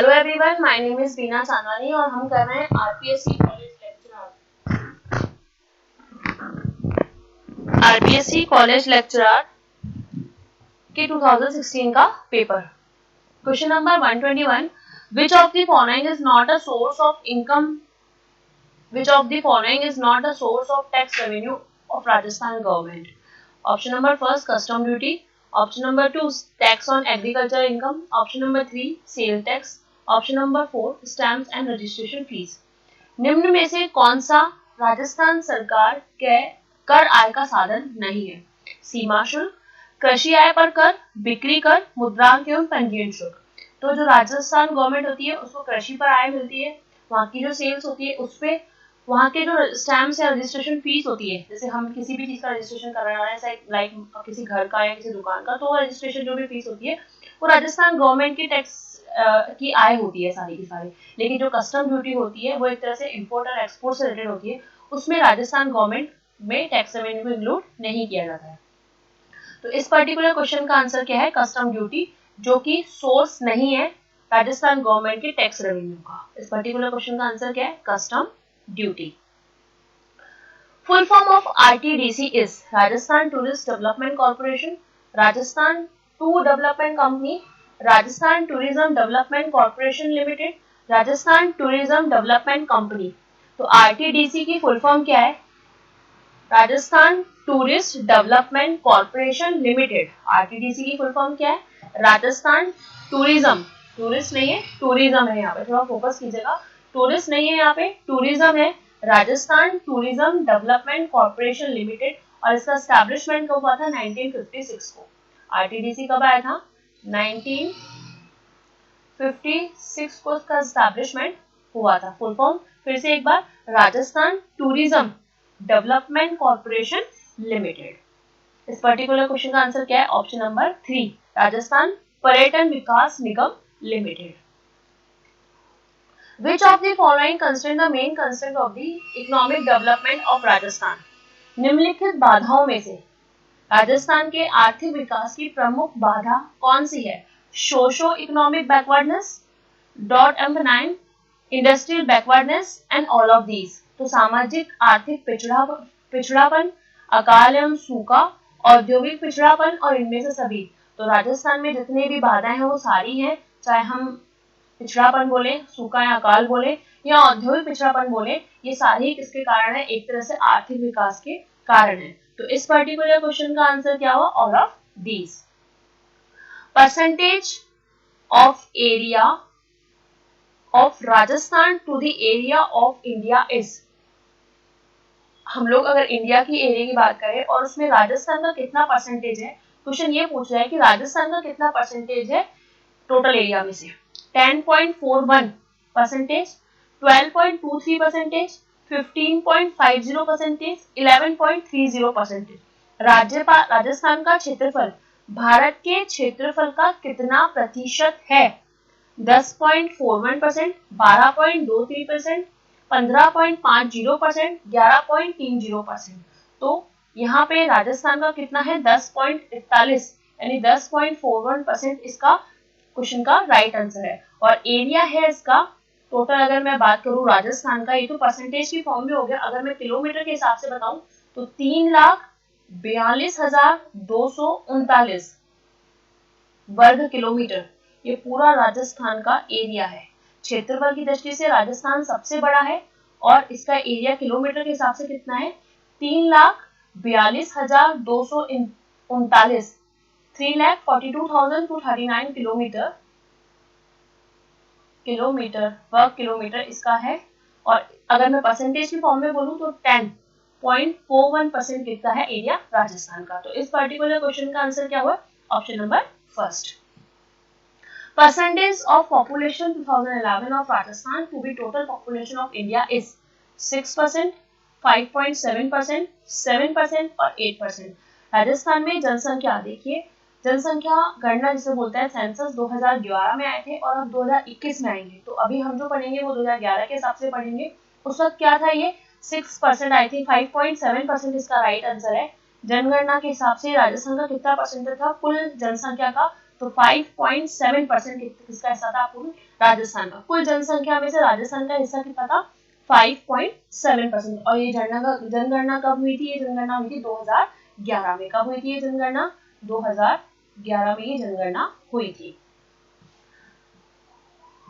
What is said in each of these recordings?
Hello everyone, my name is Bina Chandwani और हम कर रहे हैं आरपीएससी कॉलेज लेक्चरर के 2016 का paper. Question number 121, which of the following is not a source of income, which of the following is not a source of tax revenue of Rajasthan government? Option number first, custom duty. Option number 2, tax on agricultural income. Option number 3, sale tax. Option number 4, stamps and registration fees. निम्न में से कौन सा राजस्थान सरकार के कर आय का साधन नहीं है? सीमा शुल्क, कृषि आय पर कर, बिक्री कर, मुद्रांक एवं पंजीयन शुल्क। तो जो राजस्थान गवर्नमेंट होती है उसको कृषि पर आय मिलती है, वहाँ की जो सेल्स होती है उसपे वहाँ के जो स्टैम्प्स या रजिस्ट्रेशन फीस होती है, जैसे हम किसी भी चीज का रजिस्ट्रेशन कराना है, लाइक किसी घर का या किसी दुकान का, तो रजिस्ट्रेशन जो भी फीस होती है वो राजस्थान गवर्नमेंट की टैक्स की आय होती है सारी की सारी। लेकिन जो कस्टम ड्यूटी होती है वो एक तरह से इम्पोर्ट और एक्सपोर्ट से रिलेटेड होती है, उसमें राजस्थान गवर्नमेंट में टैक्स रेवेन्यू को इंक्लूड नहीं किया जाता है। तो इस पर्टिकुलर क्वेश्चन का आंसर क्या है? कस्टम ड्यूटी, जो कि सोर्स नहीं है राजस्थान गवर्नमेंट के टैक्स रेवेन्यू का। इस पर्टिकुलर क्वेश्चन का आंसर क्या है? Custom duty. Full form of RTDC is Rajasthan tourist development corporation, Rajasthan tour development company, Rajasthan tourism development corporation limited, Rajasthan tourism development company. तो आरटीडीसी की फुल फॉर्म क्या है? Rajasthan tourist development corporation limited. RTDC की full form क्या है? Rajasthan tourism, tourist नहीं है, tourism है, यहाँ पे थोड़ा फोकस कीजिएगा, टूरिस्ट नहीं है, यहाँ पे टूरिज्म है, Rajasthan tourism development corporation limited. और इसका एस्टैब्लिशमेंट कब हुआ था? 1956 को। आरटीडीसी कब आया था? 1956 को इसका एस्टैब्लिशमेंट हुआ था। फुल फॉर्म फिर से एक बार, Rajasthan tourism development corporation limited. इस पर्टिकुलर क्वेश्चन का आंसर क्या है? ऑप्शन नंबर 3, राजस्थान पर्यटन विकास निगम limited. Which of the following constraint the main constraint of the economic development of Rajasthan? निम्नलिखित बाधाओं में से राजस्थान के आर्थिक विकास की प्रमुख बाधा कौन सी है? Socio economic backwardness, .9 industrial backwardness and all of these. तो सामाजिक आर्थिक पिछड़ापन, अकाल एवं सूखा, औद्योगिक पिछड़ापन और इनमें से सभी। तो राजस्थान में जितने भी बाधाएं हैं वो सारी हैं, चाहे हम पिछड़ापन बोले, सूखा या अकाल बोले या औद्योगिक पिछड़ापन बोले, ये सारी किसके कारण है? एक तरह से आर्थिक विकास के कारण है। तो इस पर्टिकुलर क्वेश्चन का आंसर क्या हुआ? All of these. Percentage of area of Rajasthan to the area of India is. हम लोग अगर इंडिया की एरिया की बात करें और उसमें राजस्थान का कितना परसेंटेज है, क्वेश्चन ये पूछ रहा है कि राजस्थान का कितना परसेंटेज है टोटल एरिया में से। 10.41%, 12.23%, 15.50%, 11.30%। राजस्थान का क्षेत्रफल भारत के क्षेत्रफल का कितना प्रतिशत है? 10.41%, 12.23%, 15.50%, 11.30%। तो यहाँ पे राजस्थान का कितना है? 10.41, यानी 10.41% इसका क्वेश्चन का राइट आंसर है। और एरिया है इसका टोटल, अगर मैं बात करूं राजस्थान का, ये तो परसेंटेज की फॉर्म में हो गया। अगर मैं किलोमीटर के हिसाब से बताऊं तो 3,42,239 वर्ग किलोमीटर ये पूरा राजस्थान का एरिया है। क्षेत्रफल की दृष्टि से राजस्थान सबसे बड़ा है और इसका एरिया किलोमीटर के हिसाब से कितना है? 3,42,239, 3,42,239 किलोमीटर वर्ग किलोमीटर इसका है। और अगर मैं परसेंटेज की फॉर्म में बोलूं तो 10.41% कितना है एरिया राजस्थान का। तो इस पर्टिकुलर क्वेश्चन का आंसर क्या हुआ? Option number first. Percentage of population 2011 of Rajasthan to be total population of India is 6%, 5.7%, 7% और 8%। राजस्थान में जनसंख्या देखिए, जनसंख्या गणना जिसे बोलते हैं सेंसस 2011 में आए थे और अब 2021 में आएंगे। तो अभी हम जो पढ़ेंगे वो 2011 के हिसाब से पढ़ेंगे। उस वक्त क्या था? ये 6%, आई थिंक 5.7% इसका राइट आंसर है। जनगणना के हिसाब से राजस्थान का कितना परसेंटेज था कुल जनसंख्या का? तो 5.7% किसका हिस्सा था पूरी राजस्थान का। कुल जनसंख्या में से राजस्थान का हिस्सा कितना था 5.7%। और ये जनगणना कब हुई थी, ये जनगणना हुई थी 2011 में। कब हुई थी ये जनगणना, 2011 में ये जनगणना हुई थी।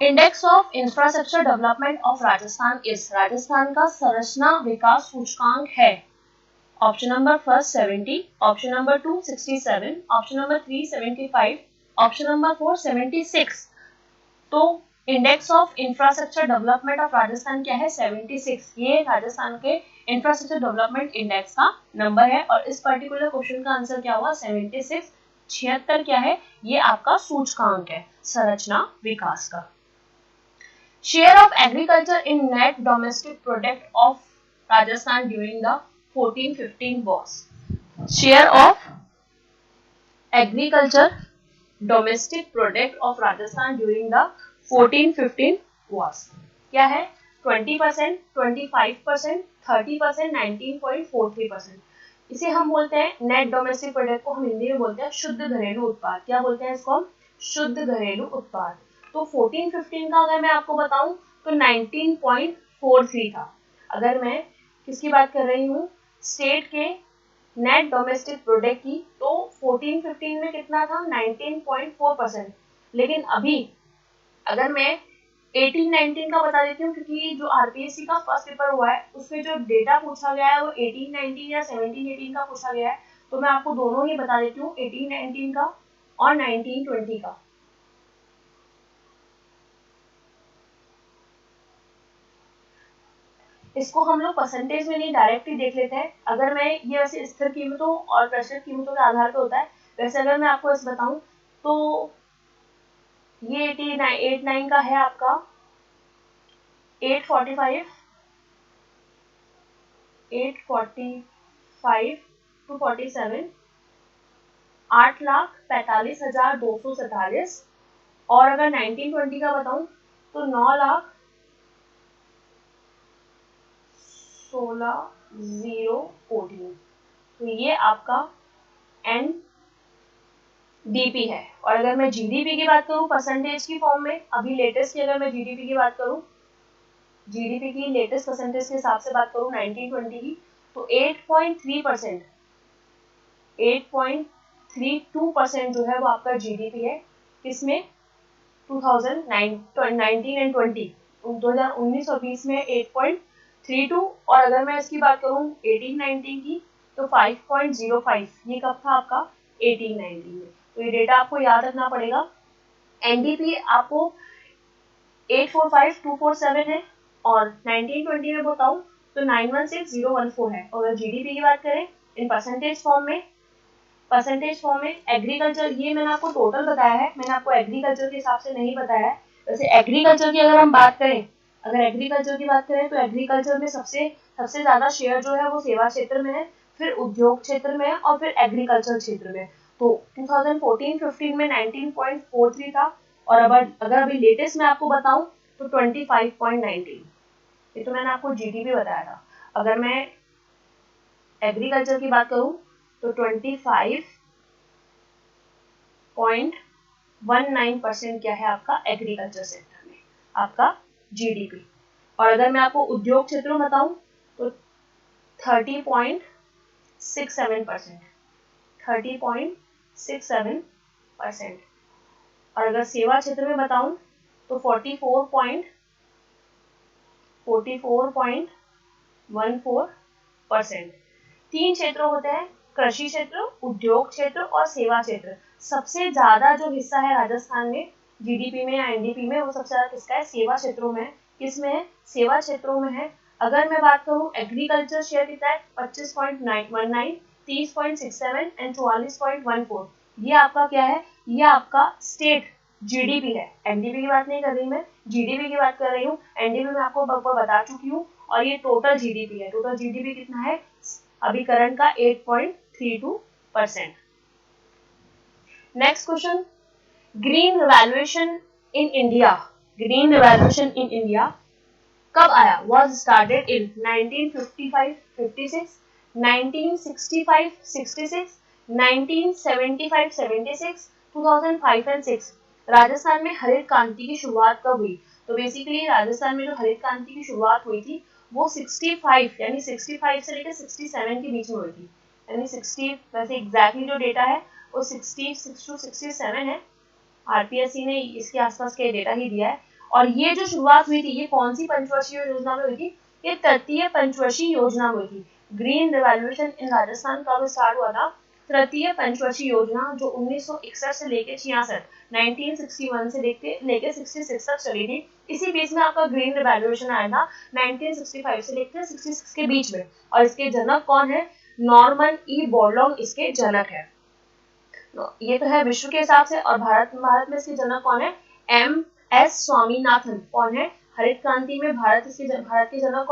Index of infrastructure development of Rajasthan is, Rajasthan का संरचना विकास सूचकांक है। Option number first 70, option number 2 67, option number 3 75, option number 4 76। तो index of infrastructure development of Rajasthan क्या है 76। ये राजस्थान के इंफ्रास्ट्रक्चर डेवलपमेंट इंडेक्स का नंबर है। और इस पर्टिकुलर क्वेश्चन का आंसर क्या हुआ 76। 76 क्या है, ये आपका सूचकांक है संरचना विकास का। Share of agriculture in net domestic product of Rajasthan during the 14-15 was, share of agriculture domestic product of Rajasthan during the 14-15 was क्या है 20%, 25%, 30%, 19.43%। इसे हम बोलते हैं नेट डोमेस्टिक प्रोडक्ट को हम हिंदी में बोलते हैं शुद्ध घरेलू उत्पाद। क्या बोलते हैं इसको हम, शुद्ध घरेलू उत्पाद। तो 14-15 का अगर मैं आपको बताऊं तो 19.43 था। अगर मैं किसकी बात कर रही हूँ, स्टेट के नेट डोमेस्टिक प्रोडक्ट की, तो 14-15 में कितना था 19.4%। लेकिन अभी अगर मैं 18-19 का बता देती हूँ, क्योंकि जो आरपीएससी का फर्स्ट पेपर हुआ है उसमें जो डेटा पूछा गया है वो 18-19 या 17-18 का पूछा गया है। तो मैं आपको दोनों ही बता देती हूँ, 18-19 का और 19-20 का। इसको हम लोग परसेंटेज में नहीं डायरेक्ट ही देख लेते हैं। अगर मैं ये वैसे स्थिर कीमतों और प्रेषित कीमतों के आधार पर होता है, वैसे अगर मैं आपको इस बताऊं तो ये 89 का है आपका 845 to 47, 8,45,247। और अगर 19-20 का बताऊं तो 9,16,014। तो ये आपका एनडीपी है। और अगर मैं जीडीपी की बात करूं परसेंटेज की फॉर्म में, अभी लेटेस्ट की अगर मैं जीडीपी की बात करूं, जीडीपी की लेटेस्ट परसेंटेज के हिसाब से बात करूं 19-20 की, तो 8.3%, 8.32% जो है वो आपका जीडीपी है। किसमें 2019 एंड 20, 2019 और 20 में 8.32। और अगर मैं इसकी बात करूं 18-19 की तो 5.05। ये कब था आपका 18-19 में। तो ये डेटा आपको याद रखना पड़ेगा। एनडीपी आपको 845,247 है और 19-20 में बताऊं तो 916,014 है। और अगर जीडीपी की बात करें इन परसेंटेज फॉर्म में एग्रीकल्चर, ये मैंने आपको टोटल बताया है, मैंने आपको एग्रीकल्चर के हिसाब से नहीं बताया है। वैसे एग्रीकल्चर की अगर हम बात करें, अगर एग्रीकल्चर की बात करें तो एग्रीकल्चर में सबसे ज्यादा शेयर जो है वो सेवा क्षेत्र में है, फिर उद्योग क्षेत्र में है और फिर एग्रीकल्चर क्षेत्र में। तो 2014-15 में 19.43 था और अगर अभी लेटेस्ट मैं आपको बताऊं तो 25.19। ये तो मैंने आपको जीडीपी बताया था। अगर मैं एग्रीकल्चर की बात करूं तो 25.19% क्या है आपका एग्रीकल्चर सेक्टर में आपका जीडीपी। और अगर मैं आपको उद्योग क्षेत्र में बताऊं तो 30.67%, 30.67%। और अगर सेवा क्षेत्र में बताऊं तो 44.14%। 3 क्षेत्र होते हैं, कृषि क्षेत्र, उद्योग क्षेत्र और सेवा क्षेत्र। सबसे ज्यादा जो हिस्सा है राजस्थान में जीडीपी में या एनडीपी में, वो सबसे ज्यादा किसका है, सेवा क्षेत्रों में। किसमें है, सेवा क्षेत्रों में है। अगर मैं बात करूं एग्रीकल्चर शेयर कितना है 25.19, 30.67 एंड 44.14। ये आपका क्या है, ये आपका स्टेट जीडीपी है। एनडीपी की बात नहीं कर रही मैं, जीडीपी की बात कर रही हूँ। एनडीपी में आपको बता चुकी हूँ। और ये टोटल जीडीपी है। टोटल जीडीपी कितना है अभी करंट का 8.32%। Next question, green revolution in India, green revolution in India कब आया, was started in 1955-56, 1965-66, 1975-76, 2005 and 6 Rajasthan में हरित क्रांति की शुरुआत कब हुई? तो बेसिकली राजस्थान में जो हरित क्रांति की शुरुआत हुई थी वो 65 यानी 65 से लेकर 67 के बीच में हुई थी, यानी 60 वैसे एग्जैक्टली जो डेटा है वो 66 टू 67 है। आरपीएससी ने इसके आसपास के डेटा ही दिया है। और ये जो शुरुआत हुई थी ये कौन सी पंचवर्षीय योजना में हुई थी? ये तृतीय पंचवर्षीय योजना में हुई थी। ग्रीन रिवॉल्यूशन इन राजस्थान कब स्टार्ट हुआ था? तृतीय पंचवर्षीय योजना जो 1961 से लेके 66 1961 से लेके 66 तक चली थी। इसी बीच में आपका ग्रीन रिवॉल्यूशन आया था 1965 से लेकर 66 के बीच में। और इसके जनक कौन है? नॉर्मन ई बोरलॉग इसके जनक है। ये तो है विश्व के हिसाब से। और भारत में इसके जनक कौन है? M S Swaminathan. कौन है? हरित क्रांति में भारत के जनक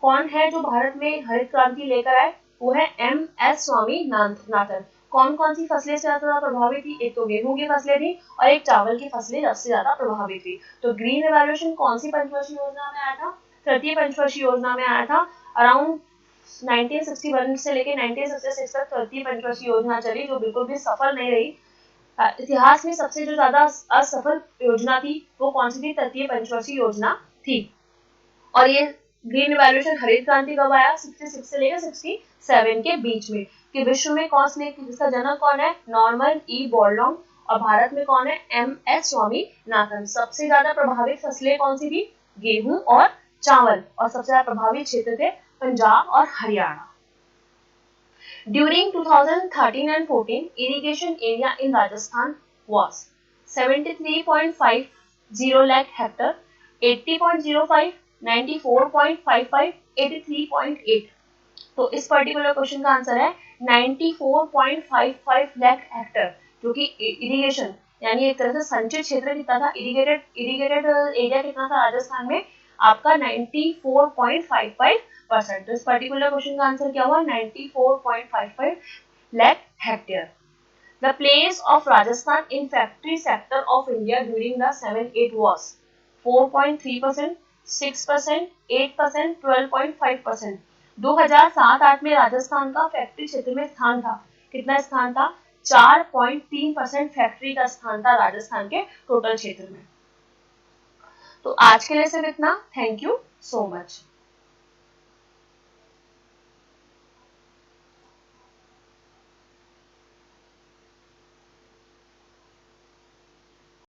कौन है जो भारत में हरित क्रांति लेकर आए? वो है एम एस स्वामीनाथन। कौन कौन सी फसलें से ज्यादा प्रभावित थी? एक तो गेहूं की फसलें थी और एक चावल की फसलें सबसे ज्यादा प्रभावित थी। तो ग्रीन रिवॉल्यूशन कौन सी पंचवर्षीय योजना में आया था? तृतीय पंचवर्षीय योजना में आया था। अराउंड 1961 से लेके 1966 तक तृतीय पंचवर्षीय योजना चली जो बिल्कुल भी सफल नहीं रही। इतिहास में सबसे जो ज्यादा असफल योजना थी वो कौन सी थी? तृतीय पंचवर्षीय योजना थी। और ये ग्रीन रिवॉल्यूशन हरित क्रांति कब आया? 66 से लेकर 67 के बीच में। कि विश्व में कौन से इसका जनक कौन है? Norman E Borlaug. और भारत में कौन है? M S Swaminathan. सबसे ज्यादा प्रभावित फसलें कौन सी थी? गेहूं और चावल। और सबसे ज्यादा प्रभावित क्षेत्र थे पंजाब और Haryana. During 2013 and 14, irrigation area in Rajasthan was 73.50 lakh hectare, 80.05, 94.55, 83.8। तो इस पर्टिकुलर क्वेश्चन का आंसर है 94.55 लाख हेक्टेयर, जो कि इरिगेशन यानी एक तरह से संचित क्षेत्र कितना था? इरिगेटेड एरिया कितना था राजस्थान में? आपका 94.55%। तो इस पर्टिकुलर क्वेश्चन का आंसर क्या हुआ? 94.55 lakh hectare. The place of Rajasthan in factory sector of India during the 7-8 was 4.3%, 6%, 8%, 12.5%। 2007-8 में राजस्थान का फैक्ट्री क्षेत्र में स्थान था। कितना स्थान था? 4.3% फैक्ट्री का स्थान था राजस्थान के टोटल क्षेत्र में। तो आज के लिए सिर्फ इतना। Thank you so much.